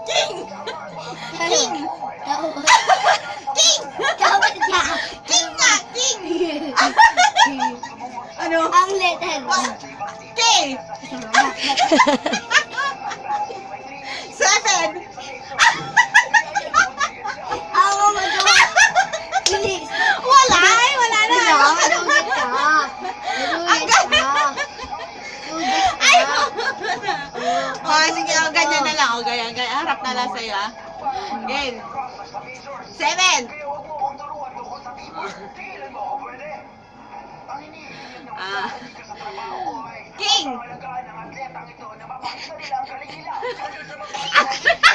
King! King! King! Dapat na. King nga! King! Ano? Ang letter. K! 7! Ako magawa. Bilis. Wala! Ay, wala na! Madugit ka. Madugit ka. Ay! Oh, sige, oh, ganyan na lang. Oh, ganyan. Harap na lang sa'yo, ah. Game. 7! Ah. King!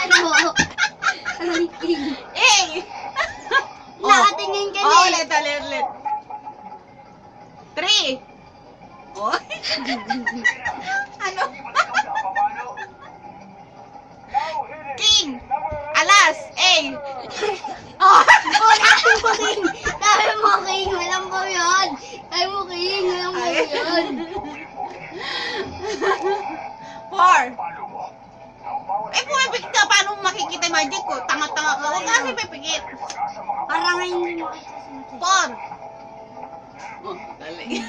Ano? Anong king? A! Nakatingin ka na Oh, eh. ulit, ulit, ulit. 3! Oh. Ano? King! Alas! A! Oh! Oh, dami mo king. Dami mo king. Walang po yun. Dami mo king. Walang po yun. 4! Eh, pumipikit ka. Paano makikita yung magic ko? Tanga-tanga ka. Huwag kasi pipikit. Parang ngayon mo. 4! Oh, galing.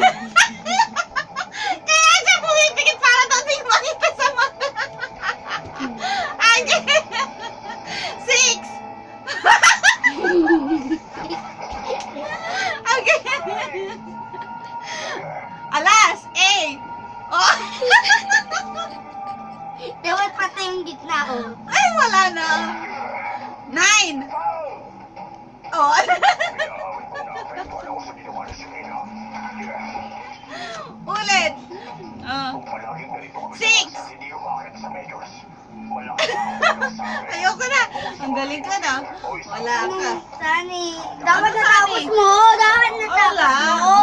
Kaya siya pumipikit para daw di makita sa mata. Ay, 6! Okay. Alas! A! Oh! Dapat pati yung gitna ko. Ay, wala na. 9! Oh! Ulit! 6! Ayoko na. Ang galing ka na. Wala ka. Sani. Dapat Ano, natapos Sani? mo. Dapat natapos Wala. mo.